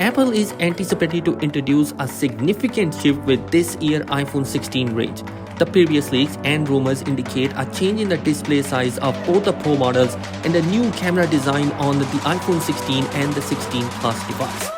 Apple is anticipated to introduce a significant shift with this year's iPhone 16 range. The previous leaks and rumors indicate a change in the display size of both the Pro models and a new camera design on the iPhone 16 and the 16 Plus device.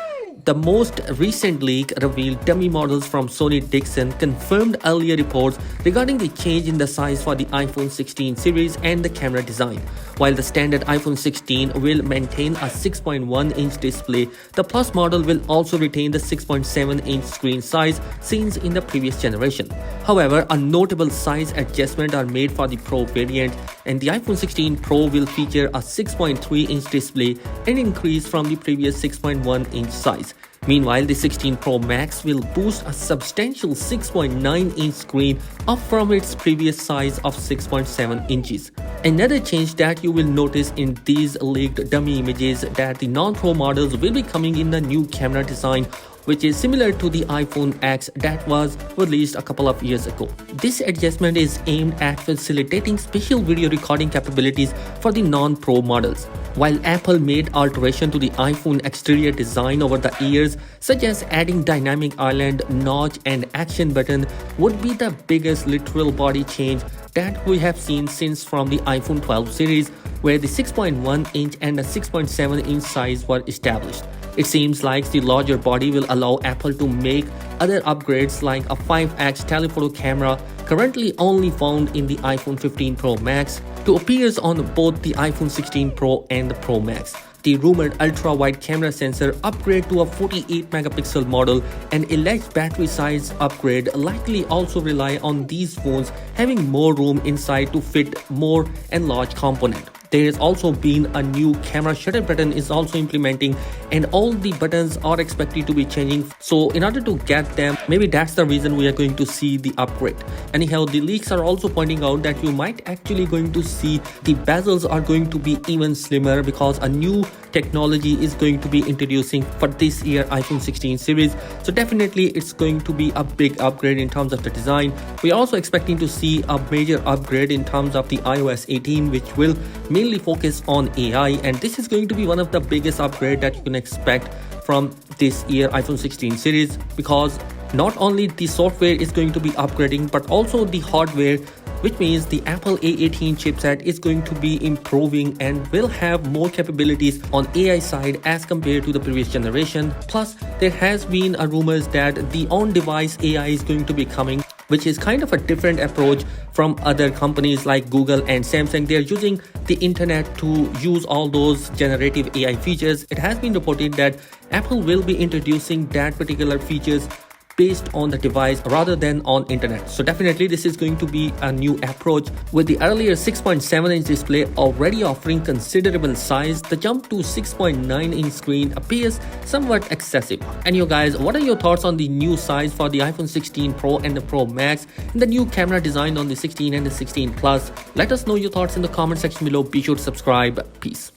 The most recent leak revealed dummy models from Sony Dixon confirmed earlier reports regarding the change in the size for the iPhone 16 series and the camera design. While the standard iPhone 16 will maintain a 6.1-inch display, the Plus model will also retain the 6.7-inch screen size seen in the previous generation. However, a notable size adjustment are made for the Pro variant, and the iPhone 16 Pro will feature a 6.3-inch display, an increase from the previous 6.1-inch size. Meanwhile, the 16 Pro Max will boost a substantial 6.9-inch screen up from its previous size of 6.7 inches. Another change that you will notice in these leaked dummy images that the non-Pro models will be coming in the new camera design, which is similar to the iPhone X that was released a couple of years ago. This adjustment is aimed at facilitating special video recording capabilities for the non-Pro models. While Apple made alteration to the iPhone exterior design over the years, such as adding dynamic island, notch and action button, would be the biggest literal body change that we have seen since from the iPhone 12 series, where the 6.1-inch and the 6.7-inch size were established. It seems like the larger body will allow Apple to make other upgrades like a 5x telephoto camera, currently only found in the iPhone 15 Pro Max, to appear on both the iPhone 16 Pro and the Pro Max. The rumored ultra-wide camera sensor upgrade to a 48-megapixel model and alleged battery size upgrade likely also rely on these phones having more room inside to fit more enlarged component. There has also been a new camera shutter button is also implementing, and all the buttons are expected to be changing. So in order to get them, maybe that's the reason we are going to see the upgrade. Anyhow, the leaks are also pointing out that you might actually going to see the bezels are going to be even slimmer because a new technology is going to be introducing for this year iPhone 16 series. So definitely it's going to be a big upgrade in terms of the design. We're also expecting to see a major upgrade in terms of the iOS 18, which will mainly focus on AI, and this is going to be one of the biggest upgrade that you can expect from this year iPhone 16 series, because not only the software is going to be upgrading but also the hardware, which means the Apple A18 chipset is going to be improving and will have more capabilities on AI side as compared to the previous generation. Plus, there has been a rumors that the on-device AI is going to be coming, which is kind of a different approach from other companies like Google and Samsung. They are using the internet to use all those generative AI features. It has been reported that Apple will be introducing that particular features based on the device rather than on internet. So definitely this is going to be a new approach. With the earlier 6.7-inch display already offering considerable size, the jump to 6.9-inch screen appears somewhat excessive. And you guys, what are your thoughts on the new size for the iPhone 16 Pro and the Pro Max and the new camera design on the 16 and the 16 Plus? Let us know your thoughts in the comment section below. Be sure to subscribe. Peace.